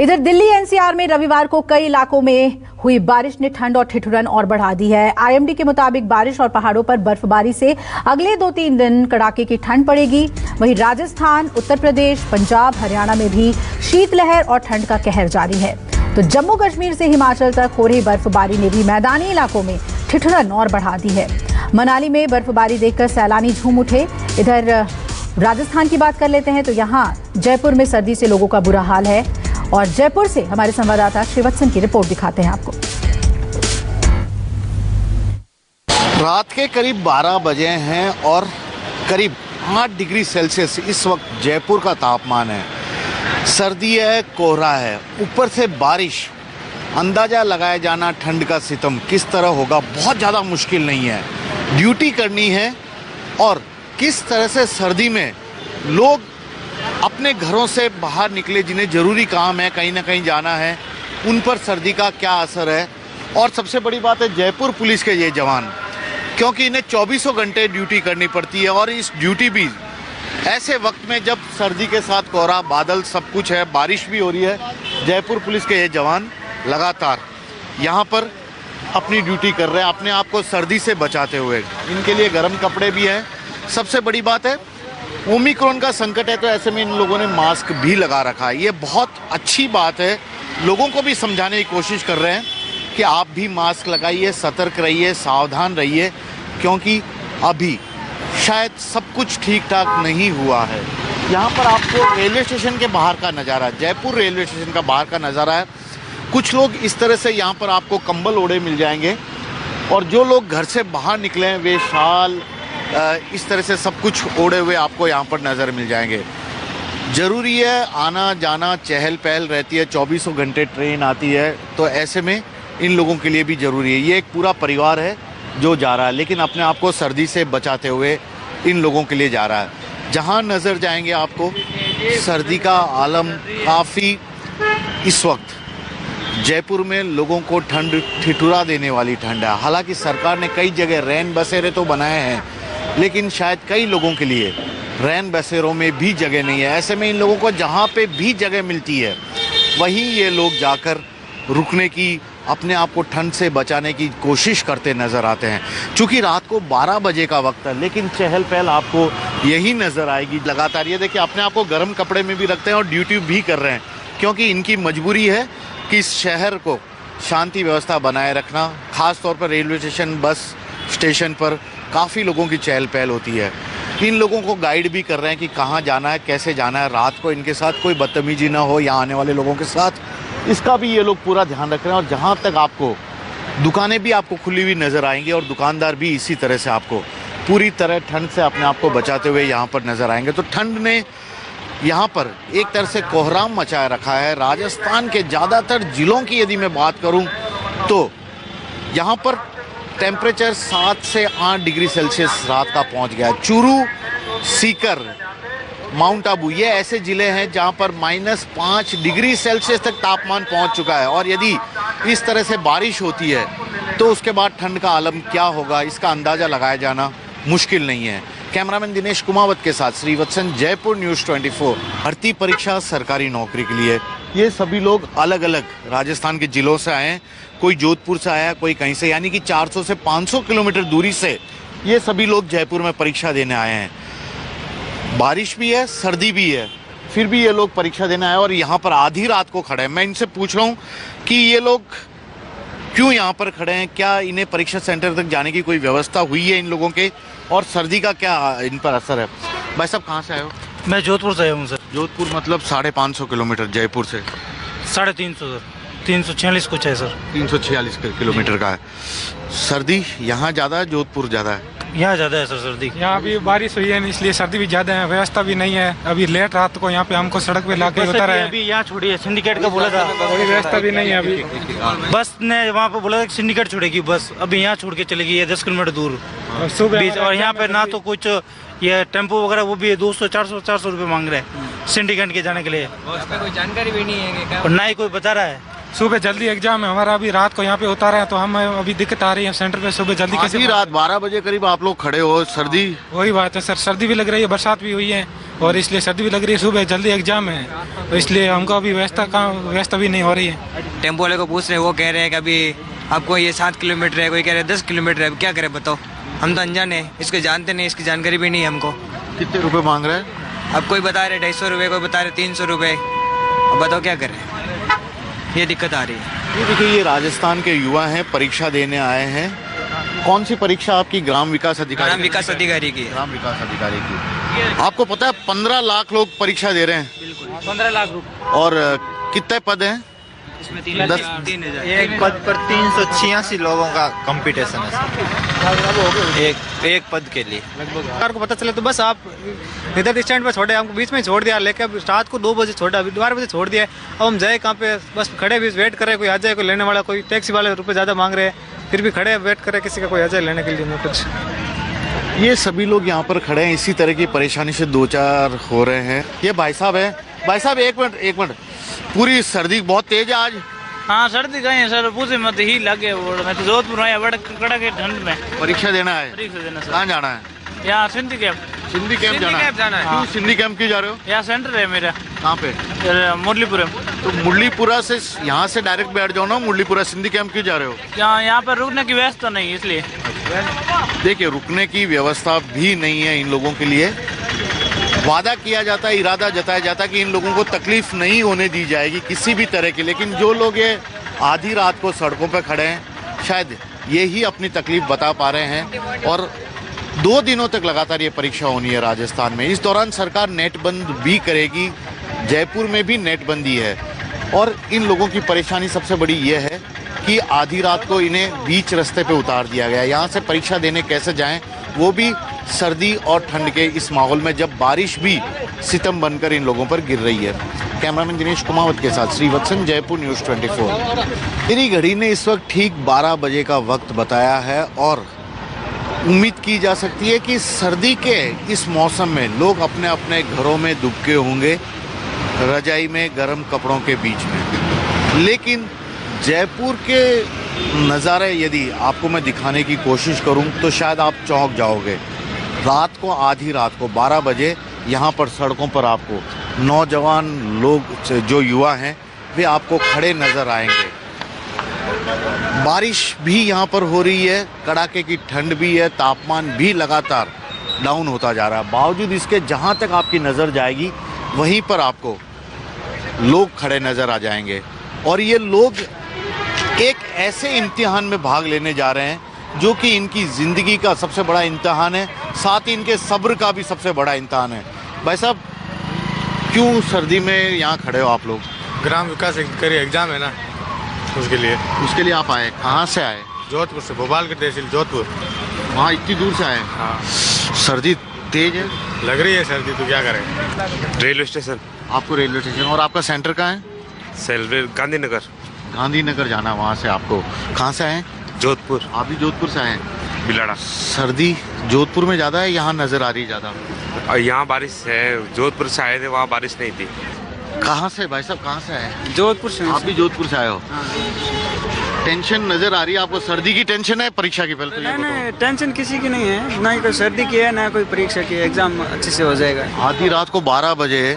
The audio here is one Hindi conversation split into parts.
इधर दिल्ली एनसीआर में रविवार को कई इलाकों में हुई बारिश ने ठंड और ठिठुरन और बढ़ा दी है। आईएमडी के मुताबिक बारिश और पहाड़ों पर बर्फबारी से अगले 2-3 दिन कड़ाके की ठंड पड़ेगी। वहीं राजस्थान, उत्तर प्रदेश, पंजाब, हरियाणा में भी शीतलहर और ठंड का कहर जारी है। तो जम्मू कश्मीर से हिमाचल तक हो रही बर्फबारी ने भी मैदानी इलाकों में ठिठुरन और बढ़ा दी है। मनाली में बर्फबारी देखकर सैलानी झूम उठे। इधर राजस्थान की बात कर लेते हैं तो यहाँ जयपुर में सर्दी से लोगों का बुरा हाल है और जयपुर से हमारे संवाददाता श्रीवत्सन की रिपोर्ट दिखाते हैं आपको। रात के करीब 12 बजे हैं और करीब 8 डिग्री सेल्सियस इस वक्त जयपुर का तापमान है। सर्दी है, कोहरा है, ऊपर से बारिश। अंदाजा लगाया जाना ठंड का सितम किस तरह होगा बहुत ज़्यादा मुश्किल नहीं है। ड्यूटी करनी है और किस तरह से सर्दी में लोग अपने घरों से बाहर निकले, जिन्हें ज़रूरी काम है, कहीं ना कहीं जाना है, उन पर सर्दी का क्या असर है। और सबसे बड़ी बात है जयपुर पुलिस के ये जवान, क्योंकि इन्हें 24 घंटे ड्यूटी करनी पड़ती है और इस ड्यूटी भी ऐसे वक्त में जब सर्दी के साथ कोहरा, बादल सब कुछ है, बारिश भी हो रही है। जयपुर पुलिस के ये जवान लगातार यहाँ पर अपनी ड्यूटी कर रहे हैं, अपने आप को सर्दी से बचाते हुए। इनके लिए गर्म कपड़े भी हैं। सबसे बड़ी बात है ओमिक्रॉन का संकट है, तो ऐसे में इन लोगों ने मास्क भी लगा रखा है। ये बहुत अच्छी बात है। लोगों को भी समझाने की कोशिश कर रहे हैं कि आप भी मास्क लगाइए, सतर्क रहिए, सावधान रहिए, क्योंकि अभी शायद सब कुछ ठीक ठाक नहीं हुआ है। यहाँ पर आपको रेलवे स्टेशन के बाहर का नज़ारा, जयपुर रेलवे स्टेशन का बाहर का नज़ारा है। कुछ लोग इस तरह से यहाँ पर आपको कंबल ओढ़े मिल जाएंगे और जो लोग घर से बाहर निकले हैं वे शाल इस तरह से सब कुछ ओढ़े हुए आपको यहाँ पर नज़र मिल जाएंगे। ज़रूरी है, आना जाना चहल पहल रहती है, 24 घंटे ट्रेन आती है, तो ऐसे में इन लोगों के लिए भी ज़रूरी है। ये एक पूरा परिवार है जो जा रहा है, लेकिन अपने आप को सर्दी से बचाते हुए इन लोगों के लिए जा रहा है। जहाँ नज़र जाएंगे आपको सर्दी का आलम काफ़ी इस वक्त जयपुर में लोगों को ठंड ठिठुरा देने वाली ठंड है। हालांकि सरकार ने कई जगह रैन बसेरे तो बनाए हैं, लेकिन शायद कई लोगों के लिए रैन बसेरों में भी जगह नहीं है। ऐसे में इन लोगों को जहाँ पे भी जगह मिलती है वहीं ये लोग जाकर रुकने की, अपने आप को ठंड से बचाने की कोशिश करते नज़र आते हैं। चूँकि रात को 12 बजे का वक्त है, लेकिन चहल पहल आपको यही नज़र आएगी लगातार। ये देखिए अपने आप को गर्म कपड़े में भी रखते हैं और ड्यूटी भी कर रहे हैं, क्योंकि इनकी मजबूरी है कि इस शहर को शांति व्यवस्था बनाए रखना। ख़ास तौर पर रेलवे स्टेशन, बस स्टेशन पर काफ़ी लोगों की चहल पहल होती है। इन लोगों को गाइड भी कर रहे हैं कि कहाँ जाना है, कैसे जाना है, रात को इनके साथ कोई बदतमीजी ना हो यहाँ आने वाले लोगों के साथ, इसका भी ये लोग पूरा ध्यान रख रहे हैं। और जहाँ तक आपको दुकानें भी आपको खुली हुई नज़र आएंगी और दुकानदार भी इसी तरह से आपको पूरी तरह ठंड से अपने आप को बचाते हुए यहाँ पर नज़र आएंगे। तो ठंड ने यहाँ पर एक तरह से कोहराम मचाए रखा है। राजस्थान के ज़्यादातर ज़िलों की यदि मैं बात करूँ तो यहाँ पर टेम्परेचर 7 से 8 डिग्री सेल्सियस रात का पहुँच गया है। चूरू, सीकर, माउंट आबू ये ऐसे ज़िले हैं जहाँ पर -5 डिग्री सेल्सियस तक तापमान पहुँच चुका है। और यदि इस तरह से बारिश होती है तो उसके बाद ठंड का आलम क्या होगा, इसका अंदाज़ा लगाया जाना मुश्किल नहीं है। कैमरामैन दिनेश कुमावत के साथ श्रीवत्सन, जयपुर न्यूज़ 24। भर्ती परीक्षा सरकारी नौकरी के लिए ये सभी लोग अलग अलग राजस्थान के ज़िलों से आए हैं। कोई जोधपुर से आया, कोई कहीं से, यानी कि 400 से 500 किलोमीटर दूरी से ये सभी लोग जयपुर में परीक्षा देने आए हैं। बारिश भी है, सर्दी भी है, फिर भी ये लोग परीक्षा देने आए और यहाँ पर आधी रात को खड़े हैं। मैं इनसे पूछ रहा हूँ कि ये लोग क्यों यहाँ पर खड़े हैं, क्या इन्हें परीक्षा सेंटर तक जाने की कोई व्यवस्था हुई है इन लोगों के, और सर्दी का क्या इन पर असर है। भाई साहब कहाँ से आए हो? मैं जोधपुर से आया हूँ सर। जोधपुर मतलब 550 किलोमीटर जयपुर से? 350 सर, 346 कुछ है सर। 346 किलोमीटर का है। सर्दी यहाँ ज़्यादा है, जोधपुर ज़्यादा है? यहाँ ज़्यादा है सर सर्दी। यहाँ अभी बारिश हुई है इसलिए सर्दी भी ज़्यादा है, व्यवस्था भी नहीं है। अभी लेट रात को यहाँ पे हमको सड़क पे लाके उतारा है। अभी यहाँ छोड़ी है, सिंडिकेट का बोला था, कोई व्यवस्था भी नहीं है। अभी बस ने वहाँ पे बोला था कि सिंडिकेट छोड़ेगी बस, अभी यहाँ छोड़ के चलेगी, ये 10 किलोमीटर दूर बीच। और यहाँ पे ना तो कुछ ये टेम्पो वगैरह वो भी 200-400 रुपये मांग रहे हैं सिंडिकेट के जाने के लिए। कोई जानकारी भी नहीं है और ना ही कोई बता रहा है। सुबह जल्दी एग्जाम है हमारा, अभी रात को यहाँ पे उतारा है तो हम अभी दिक्कत आ रही है सेंटर पे। सुबह जल्दी कैसे आधी रात 12 बजे करीब आप लोग खड़े हो, सर्दी? वही बात है सर, सर्दी भी लग रही है, बरसात भी हुई है और इसलिए सर्दी भी लग रही है। सुबह जल्दी एग्जाम है तो इसलिए हमको अभी व्यवस्था भी नहीं हो रही है। टेम्पो वाले को पूछ रहे हैं, वो कह रहे हैं कि अभी आपको ये 7 किलोमीटर है, कोई कह रहे हैं 10 किलोमीटर है। क्या करें बताओ, हम तो अनजान है, इसको जानते नहीं, इसकी जानकारी भी नहीं है हमको। कितने रुपए मांग रहे हैं? अब कोई बता रहे 250 रुपये, कोई बता रहे 300 रुपये। अब बताओ क्या करें, ये दिक्कत आ रही है। ये देखिए, ये राजस्थान के युवा हैं, परीक्षा देने आए हैं। कौन सी परीक्षा आपकी? ग्राम विकास अधिकारी? ग्राम विकास अधिकारी की। ग्राम विकास अधिकारी की। आपको पता है 15 लाख लोग परीक्षा दे रहे हैं? बिल्कुल 15 लाख रुपये। और कितने पद हैं? इसमें 3,000। एक पद पर 386 लोगों का कंपटीशन है एक पद के लिए। सरकार को पता चले तो बस आप इधर स्टैंड पर छोड़े, हमको बीच में छोड़ दिया, लेके अब रात को 2 बजे छोड़ा, अभी 12 बजे छोड़ दिया। अब हम जाए कहाँ पे? बस खड़े भी वेट कर रहे, कोई आ जाए, कोई लेने वाला, कोई टैक्सी वाले रुपए ज़्यादा मांग रहे हैं, फिर भी खड़े वेट कर रहे किसी का कोई आ जाए लेने के लिए। कुछ ये सभी लोग यहाँ पर खड़े हैं, इसी तरह की परेशानी से 2-4 हो रहे हैं। ये भाई साहब है। भाई साहब एक मिनट, पूरी सर्दी बहुत तेज है आज। हाँ सर्दी गए हैं सर, पूछे मत ही लगे। मैं तो जोधपुर आया बड़ा कड़ा के ठंड में परीक्षा देना है। परीक्षा देना सर। कहाँ जाना है? यहाँ सिंधी कैंप। सिंधी कैंप जाना है। क्यों सिंधी कैंप क्यों जा रहे हो? यहाँ सेंटर है मेरा। कहाँ पे? मुरलीपुरम। तो मुरलीपुरा से यहाँ से डायरेक्ट बैठ जाओ ना मुरलीपुरा। सिंधी कैंप क्यों जा रहे हो? यहाँ पर रुकने की व्यवस्था नहीं, इसलिए। देखिए, रुकने की व्यवस्था भी नहीं है इन लोगों के लिए। वादा किया जाता है, इरादा जताया जाता है कि इन लोगों को तकलीफ नहीं होने दी जाएगी किसी भी तरह की, लेकिन जो लोग ये आधी रात को सड़कों पर खड़े हैं, शायद ये ही अपनी तकलीफ बता पा रहे हैं। और 2 दिनों तक लगातार ये परीक्षा होनी है राजस्थान में। इस दौरान सरकार नेट बंद भी करेगी। जयपुर में भी नेट बंदी है। और इन लोगों की परेशानी सबसे बड़ी ये है कि आधी रात को इन्हें बीच रास्ते पे उतार दिया गया। यहाँ से परीक्षा देने कैसे जाएं, वो भी सर्दी और ठंड के इस माहौल में, जब बारिश भी सितम बनकर इन लोगों पर गिर रही है। कैमरामैन दिनेश कुमावत के साथ श्रीवत्सन, जयपुर न्यूज़ 24। मेरी घड़ी ने इस वक्त ठीक 12 बजे का वक्त बताया है और उम्मीद की जा सकती है कि सर्दी के इस मौसम में लोग अपने अपने घरों में दुबके होंगे, रजाई में गर्म कपड़ों के बीच में। लेकिन जयपुर के नज़ारे यदि आपको मैं दिखाने की कोशिश करूं तो शायद आप चौंक जाओगे। रात को, आधी रात को 12 बजे यहाँ पर सड़कों पर आपको नौजवान लोग, जो युवा हैं, वे आपको खड़े नज़र आएंगे। बारिश भी यहाँ पर हो रही है, कड़ाके की ठंड भी है, तापमान भी लगातार डाउन होता जा रहा है। बावजूद इसके जहाँ तक आपकी नज़र जाएगी वहीं पर आपको लोग खड़े नज़र आ जाएंगे। और ये लोग एक ऐसे इम्तिहान में भाग लेने जा रहे हैं जो कि इनकी ज़िंदगी का सबसे बड़ा इम्तिहान है, साथ ही इनके सब्र का भी सबसे बड़ा इम्तिहान है। भाई साहब, क्यों सर्दी में यहाँ खड़े हो आप लोग? ग्राम विकास अधिकारी एग्जाम है ना, उसके लिए आप आए। कहाँ से आए? जोधपुर से, भोपाल के तहसील जोधपुर। वहाँ इतनी दूर से आए? हाँ। सर्दी तेज है? लग रही है सर्दी, तो क्या करें। Railway station. आपको रेलवे स्टेशन। और आपका सेंटर कहाँ है? गांधीनगर। गांधीनगर जाना, वहाँ से आपको। कहाँ से आए? जोधपुर। आप भी जोधपुर से आए? बिलाड़ा। सर्दी जोधपुर में ज़्यादा है, यहाँ नज़र आ रही है ज़्यादा? और यहाँ बारिश है। जोधपुर से आए थे, वहाँ बारिश नहीं थी। कहाँ से भाई साहब, कहाँ से आए? जोधपुर से। आप भी जोधपुर से आए हो? टेंशन नजर आ रही है आपको? सर्दी की टेंशन है परीक्षा की? पहले तो ये नहीं, टेंशन किसी की नहीं है, ना ही कोई सर्दी की है ना कोई परीक्षा की। एग्जाम अच्छे से हो जाएगा। आधी रात को 12 बजे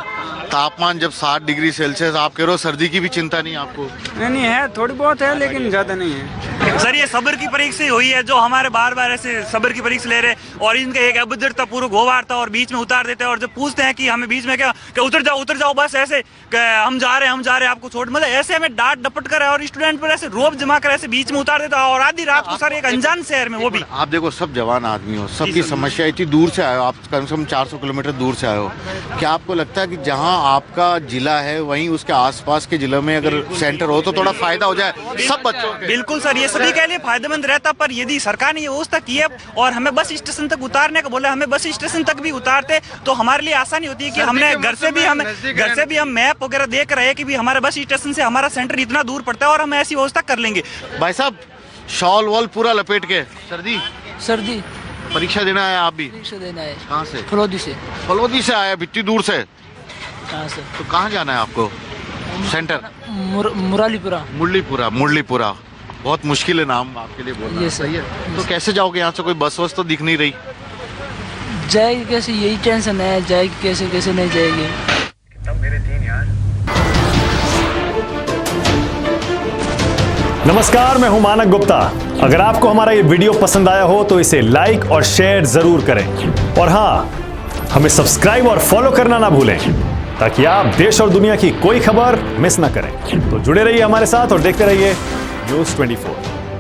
तापमान जब 7 डिग्री सेल्सियस, आप कह रहे हो सर्दी की भी चिंता नहीं आपको? नहीं है, थोड़ी बहुत है लेकिन ज्यादा नहीं है। सर ये सब्र की परीक्षा हुई है, जो हमारे बार बार ऐसे सब्र की परीक्षा ले रहे हैं और इनका एक अभद्रता पूर्वक व्यवहार था और बीच में उतार देते हैं। और जब पूछते हैं कि हमें बीच में क्या उतर जाओ बस, ऐसे हम जा रहे हैं आपको छोड़, मतलब ऐसे हमें डांट डपट कर और स्टूडेंट पर ऐसे रोब जमा कर ऐसे बीच में उतार देता है। और आधी रात को सर एक अनजान शहर में, वो भी आप देखो, सब जवान आदमी हो, सबकी समस्या इतनी दूर से आए हो आप, कम से कम 400 किलोमीटर दूर से आए हो। क्या आपको लगता है कि जहाँ आपका जिला है वहीं उसके आसपास के जिलों में अगर सेंटर हो तो थोड़ा फायदा हो जाए सब बच्चों को? बिल्कुल सर, ये सभी के लिए फायदेमंद रहता, पर यदि सरकार ने ये व्यवस्था की है और हमें बस स्टेशन तक उतारने का बोला, हमें बस स्टेशन तक भी उतारते तो हमारे लिए आसानी होती है कि हमने घर से भी हम मैप वगैरह देख रहे हैं कि भी हमारे बस स्टेशन से हमारा सेंटर इतना दूर पड़ता है और हम ऐसी व्यवस्था कर लेंगे। भाई साहब, शॉल वॉल पूरा लपेट के, सर्दी परीक्षा देना है? आप भी परीक्षा देना है। कहाँ से? फलोदी से। फलोदी से आया, इतनी दूर से? कहाँ से? तो कहाँ जाना है आपको? सेंटर मुरलीपुरा। मुरलीपुरा बहुत मुश्किल है नाम आपके लिए बोलना। ये सही है। तो कैसे जाओगे यहाँ से? कोई बस वस तो दिख नहीं रही। जाएगी कैसे, यही टेंशन है, जाएगी कैसे कैसे नहीं जाएगी। नमस्कार, मैं हूं मानक गुप्ता। अगर आपको हमारा ये वीडियो पसंद आया हो तो इसे लाइक और शेयर जरूर करें, और हाँ, हमें सब्सक्राइब और फॉलो करना ना भूलें ताकि आप देश और दुनिया की कोई खबर मिस ना करें। तो जुड़े रहिए हमारे साथ और देखते रहिए न्यूज़ 24।